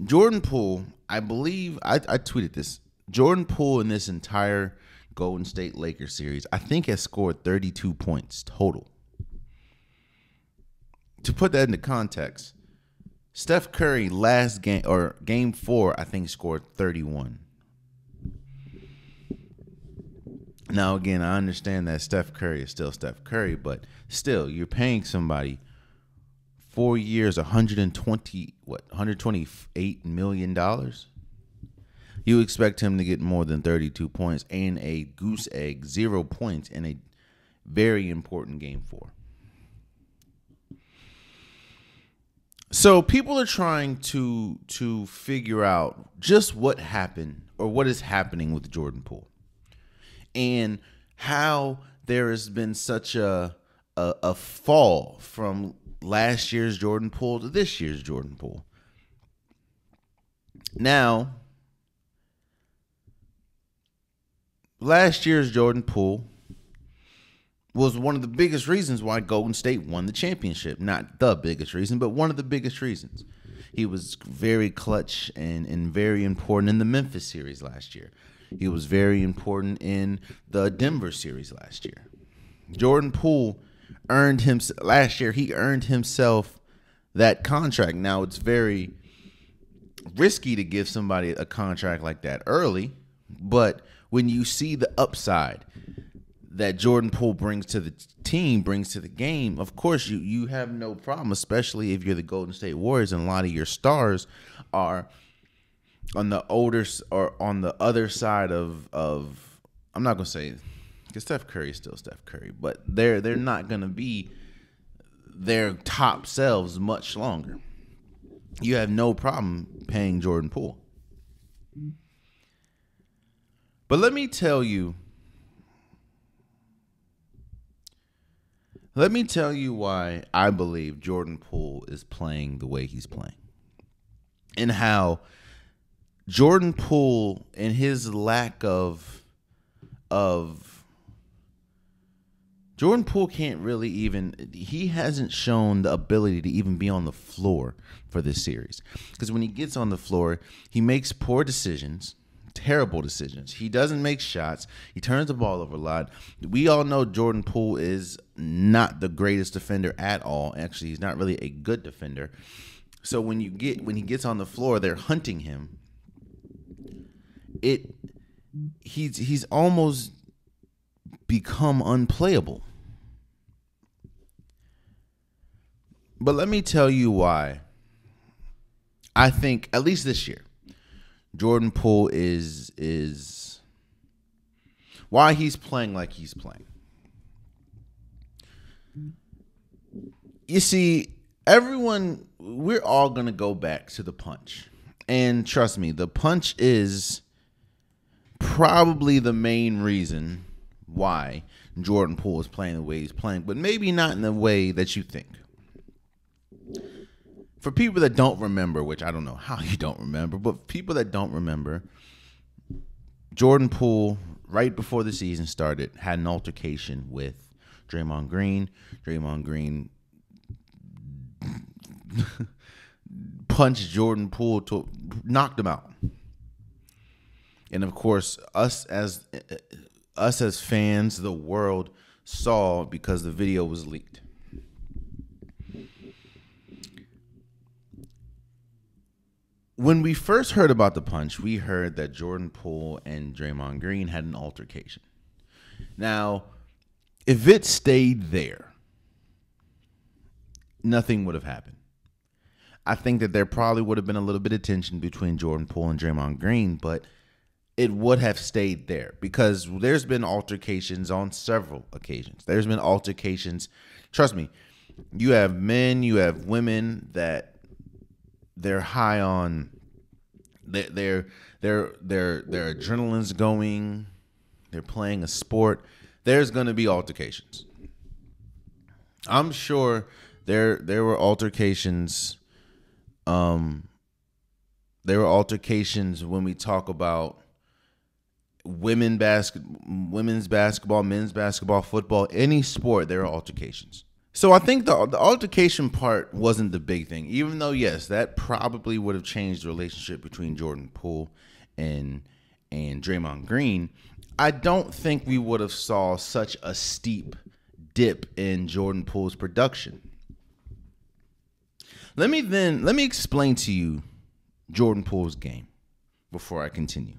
Jordan Poole, I believe, I tweeted this. Jordan Poole in this entire Golden State Lakers series, I think has scored 32 points total. To put that into context, Steph Curry last game, or game 4, I think scored 31. Now, again, I understand that Steph Curry is still Steph Curry, but still, you're paying somebody 4 years, $128 million. You expect him to get more than 32 points and a goose egg, 0 points in a very important game 4. So people are trying to figure out just what happened or what is happening with Jordan Poole, and how there has been such a fall from last year's Jordan Poole to this year's Jordan Poole. Now, last year's Jordan Poole was one of the biggest reasons why Golden State won the championship. Not the biggest reason, but one of the biggest reasons. He was very clutch and very important in the Memphis series last year. He was very important in the Denver series last year. Jordan Poole earned him last year. He earned himself that contract. Now, it's very risky to give somebody a contract like that early, but when you see the upside that Jordan Poole brings to the team, brings to the game, of course you have no problem, especially if you're the Golden State Warriors and a lot of your stars are on the older or on the other side of I'm not gonna say, because Steph Curry is still Steph Curry, but they're not gonna be their top selves much longer. You have no problem paying Jordan Poole. But let me tell you why I believe Jordan Poole is playing the way he's playing, and how Jordan Poole and his lack of Jordan Poole can't really he hasn't shown the ability to even be on the floor for this series, because when he gets on the floor, he makes poor decisions. Terrible decisions. He doesn't make shots. He turns the ball over a lot. We all know Jordan Poole is not the greatest defender at all. Actually, he's not really a good defender. So when he gets on the floor, they're hunting him. He's almost become unplayable. But let me tell you why I think, at least this year, Jordan Poole is why he's playing like he's playing. You see, we're all going to go back to the punch. And trust me, the punch is probably the main reason why Jordan Poole is playing the way he's playing, but maybe not in the way that you think. For people that don't remember, which I don't know how you don't remember, but people that don't remember, Jordan Poole, right before the season started, had an altercation with Draymond Green. Draymond Green punched Jordan Poole, knocked him out. And of course, us as fans, the world saw, because the video was leaked. When we first heard about the punch, we heard that Jordan Poole and Draymond Green had an altercation. Now, if it stayed there, nothing would have happened. I think that there probably would have been a little bit of tension between Jordan Poole and Draymond Green, but it would have stayed there, because there's been altercations on several occasions. There's been altercations. Trust me, you have men, you have women that they're high on their adrenaline's going. They're playing a sport. There's going to be altercations. I'm sure there were altercations. There were altercations when we talk about women's basketball, men's basketball, football, any sport. There are altercations. So I think the altercation part wasn't the big thing, even though yes, that probably would have changed the relationship between Jordan Poole and Draymond Green. I don't think we would have saw such a steep dip in Jordan Poole's production. Let me explain to you Jordan Poole's game before I continue.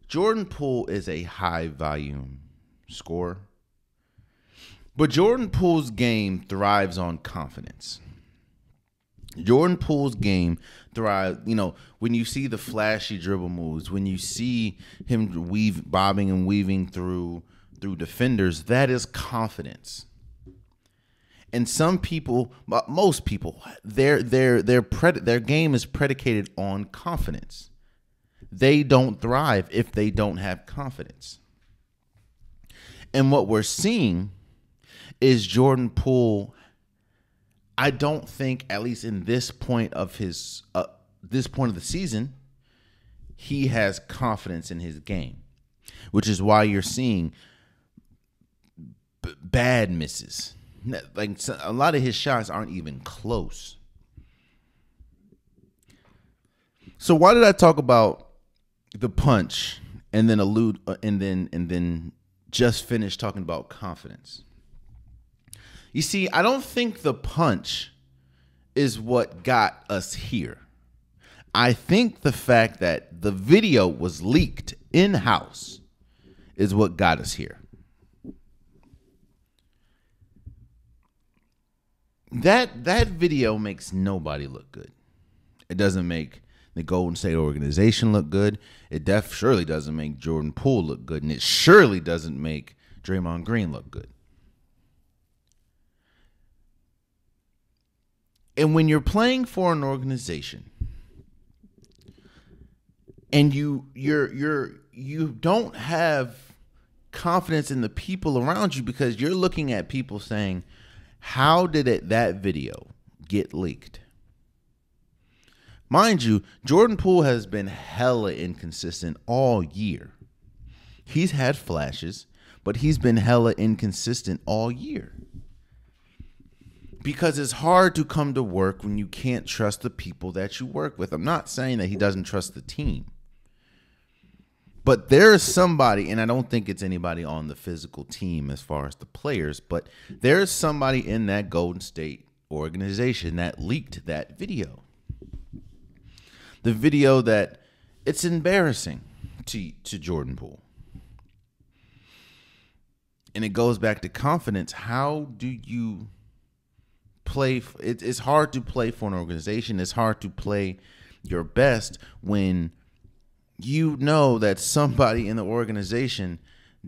Jordan Poole is a high volume scorer, but Jordan Poole's game thrives on confidence. Jordan Poole's game thrives, when you see the flashy dribble moves, when you see him bobbing and weaving through defenders, that is confidence. And some people, most people, their game is predicated on confidence. They don't thrive if they don't have confidence. And what we're seeing is Jordan Poole, I don't think, at least in this point of this point of the season, he has confidence in his game, which is why you're seeing bad misses. Like a lot of his shots aren't even close. So why did I talk about the punch and then and then just finish talking about confidence? You see, I don't think the punch is what got us here. I think the fact that the video was leaked in-house is what got us here. That video makes nobody look good. It doesn't make the Golden State organization look good. It surely doesn't make Jordan Poole look good, and it surely doesn't make Draymond Green look good. And when you're playing for an organization and you don't have confidence in the people around you because you're looking at people saying, how did that video get leaked? Mind you, Jordan Poole has been hella inconsistent all year. He's had flashes, but he's been hella inconsistent all year. Because it's hard to come to work when you can't trust the people that you work with. I'm not saying that he doesn't trust the team. But there is somebody, and I don't think it's anybody on the physical team as far as the players, but there is somebody in that Golden State organization that leaked that video. The video that it's embarrassing to Jordan Poole. And it goes back to confidence. How do you play? It's hard to play for an organization. It's hard to play your best when you know that somebody in the organization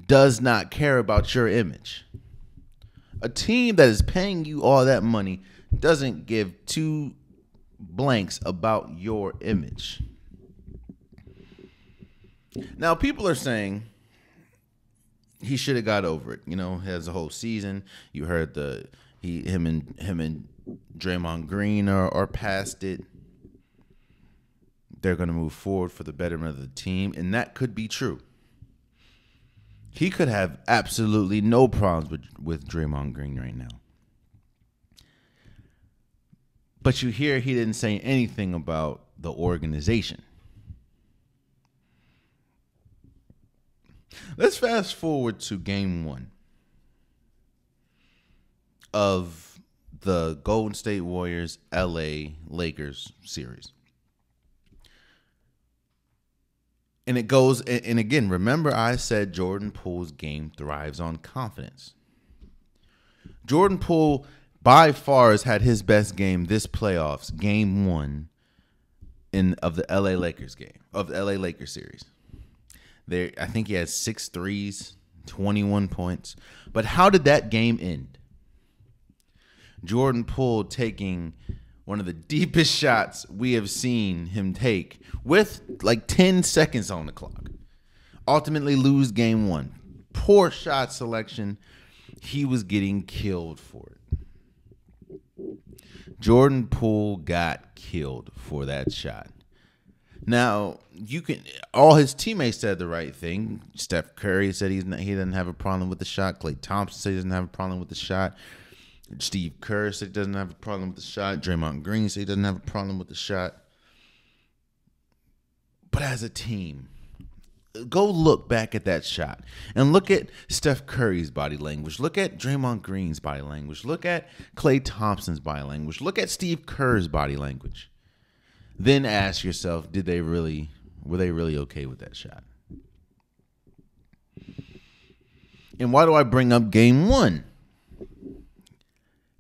does not care about your image. A team that is paying you all that money doesn't give two blanks about your image. Now, people are saying he should have got over it. Has a whole season. You heard him and Draymond Green are past it. They're going to move forward for the betterment of the team, and that could be true. He could have absolutely no problems with Draymond Green right now. But you hear he didn't say anything about the organization. Let's fast forward to game 1 of the Golden State Warriors LA Lakers series. And it goes, and again, remember I said Jordan Poole's game thrives on confidence. Jordan Poole by far has had his best game this playoffs, game 1 of the LA Lakers series. I think he has 6 threes, 21 points. But how did that game end? Jordan Poole taking one of the deepest shots we have seen him take with like 10 seconds on the clock. Ultimately lose game 1. Poor shot selection. He was getting killed for it. Jordan Poole got killed for that shot. Now, all his teammates said the right thing. Steph Curry said he doesn't have a problem with the shot. Klay Thompson said he doesn't have a problem with the shot. Steve Kerr said he doesn't have a problem with the shot. Draymond Green said he doesn't have a problem with the shot. But as a team, go look back at that shot and look at Steph Curry's body language. Look at Draymond Green's body language. Look at Klay Thompson's body language. Look at Steve Kerr's body language. Then ask yourself, were they really okay with that shot? And why do I bring up game one?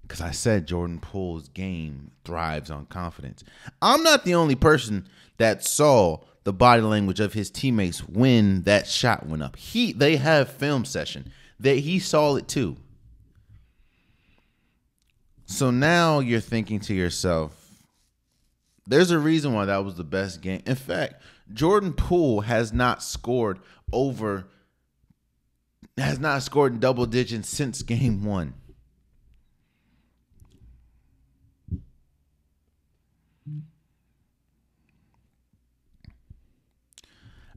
Because I said Jordan Poole's game thrives on confidence. I'm not the only person that saw the body language of his teammates when that shot went up. They have film session that he saw it too. So now you're thinking to yourself, there's a reason why that was the best game. In fact, Jordan Poole has not scored in double digits since game one.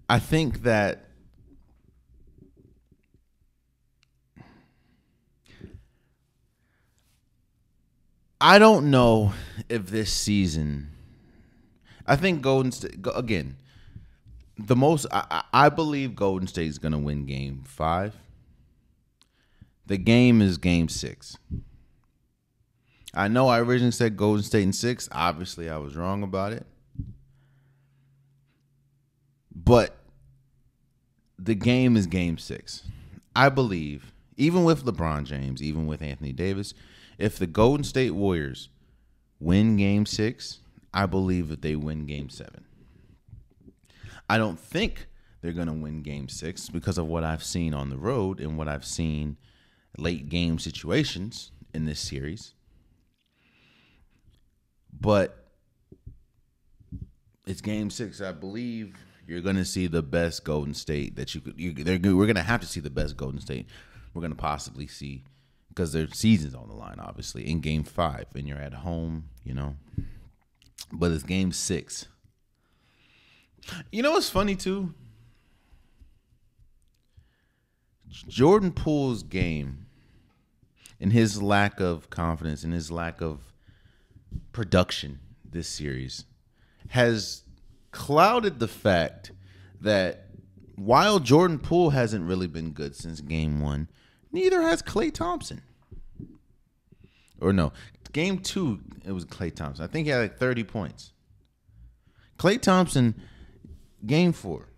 I think that I don't know if this season, I think Golden State, again, I believe Golden State is going to win game 5. The game is game 6. I know I originally said Golden State in 6. Obviously, I was wrong about it. But the game is game 6. I believe, even with LeBron James, even with Anthony Davis, if the Golden State Warriors win game 6, I believe that they win game 7. I don't think they're going to win game 6 because of what I've seen on the road and what I've seen late game situations in this series. But it's game 6. I believe you're going to see the best Golden State that we're going to have to see the best Golden State we're going to possibly see, because their season's on the line, obviously, in game 5, and you're at home, But it's game 6. You know what's funny, too? Jordan Poole's game and his lack of confidence and his lack of production this series has clouded the fact that while Jordan Poole hasn't really been good since game 1, neither has Klay Thompson. Or no, game 2, it was Klay Thompson. I think he had like 30 points. Klay Thompson, game 4.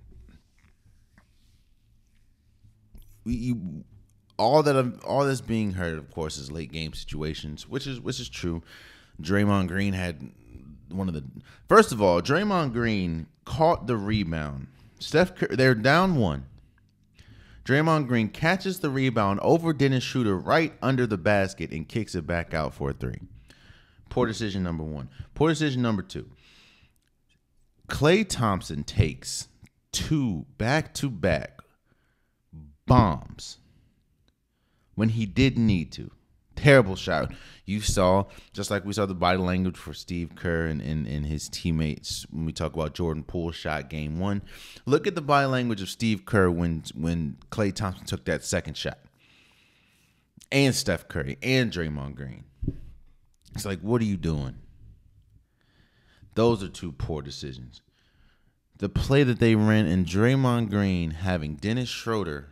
All that's being heard, of course, is late game situations, which is true. Draymond Green had first of all, Draymond Green caught the rebound. Steph Curry, they're down 1. Draymond Green catches the rebound over Dennis Schroeder right under the basket and kicks it back out for a 3. Poor decision number 1. Poor decision number 2. Klay Thompson takes 2 back-to-back bombs when he didn't need to. Terrible shot. You saw, just like we saw the body language for Steve Kerr and his teammates when we talk about Jordan Poole's shot game 1. Look at the body language of Steve Kerr when Klay Thompson took that second shot. And Steph Curry and Draymond Green. It's like, what are you doing? Those are 2 poor decisions. The play that they ran and Draymond Green having Dennis Schroeder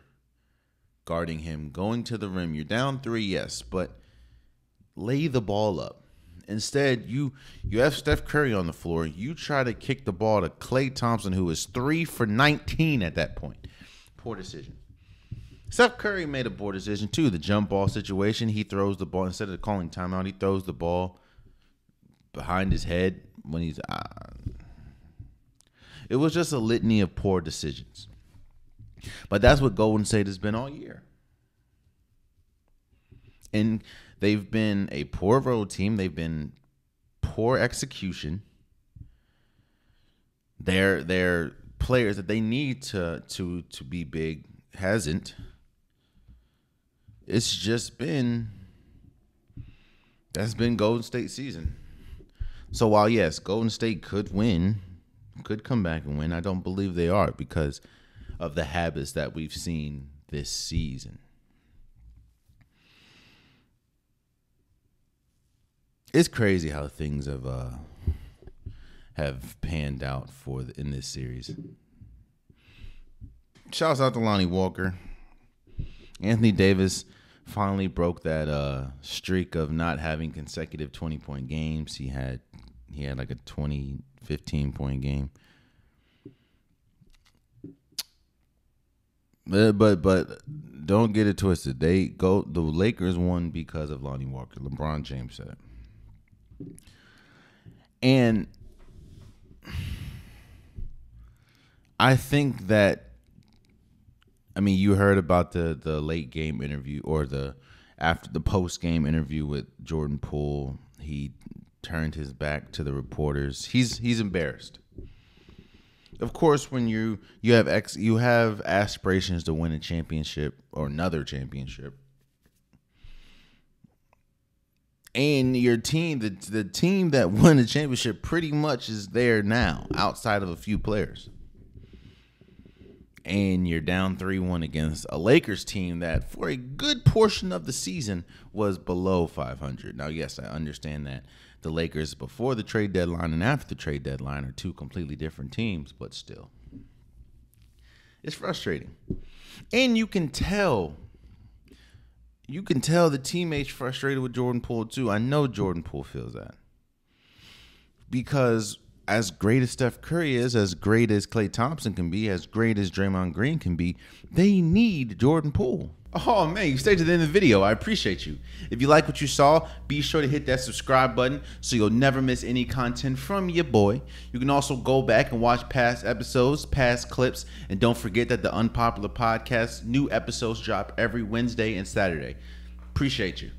guarding him, going to the rim. You're down 3, yes, but lay the ball up. Instead, you have Steph Curry on the floor. You try to kick the ball to Klay Thompson, who is 3 for 19 at that point. Poor decision. Steph Curry made a poor decision, too. The jump ball situation, he throws the ball. Instead of calling timeout, he throws the ball behind his head when he's... It was just a litany of poor decisions. But that's what Golden State has been all year. And they've been a poor road team. They've been poor execution. Their players that they need to be big hasn't. It's just been, that's been Golden State's season. So while, yes, Golden State could win, could come back and win, I don't believe they are because of the habits that we've seen this season. It's crazy how things have panned out in this series. Shouts out to Lonnie Walker. Anthony Davis finally broke that streak of not having consecutive 20-point games. He had like a 15-point game. But don't get it twisted. The Lakers won because of Lonnie Walker. LeBron James said it. And I think that, I mean, you heard about the late game interview or after the post game interview with Jordan Poole. He turned his back to the reporters. He's embarrassed. Of course, when you have aspirations to win a championship or another championship, and your team, the team that won the championship, pretty much is there now, outside of a few players. And you're down 3-1 against a Lakers team that, for a good portion of the season, was below 500. Now, yes, I understand that the Lakers before the trade deadline and after the trade deadline are two completely different teams, but still. It's frustrating. And you can tell the teammates frustrated with Jordan Poole too. I know Jordan Poole feels that. Because as great as Steph Curry is, as great as Klay Thompson can be, as great as Draymond Green can be, they need Jordan Poole. Oh, man, you stayed to the end of the video. I appreciate you. If you like what you saw, be sure to hit that subscribe button so you'll never miss any content from your boy. You can also go back and watch past episodes, past clips, and don't forget that the Unpopular Podcast, new episodes drop every Wednesday and Saturday. Appreciate you.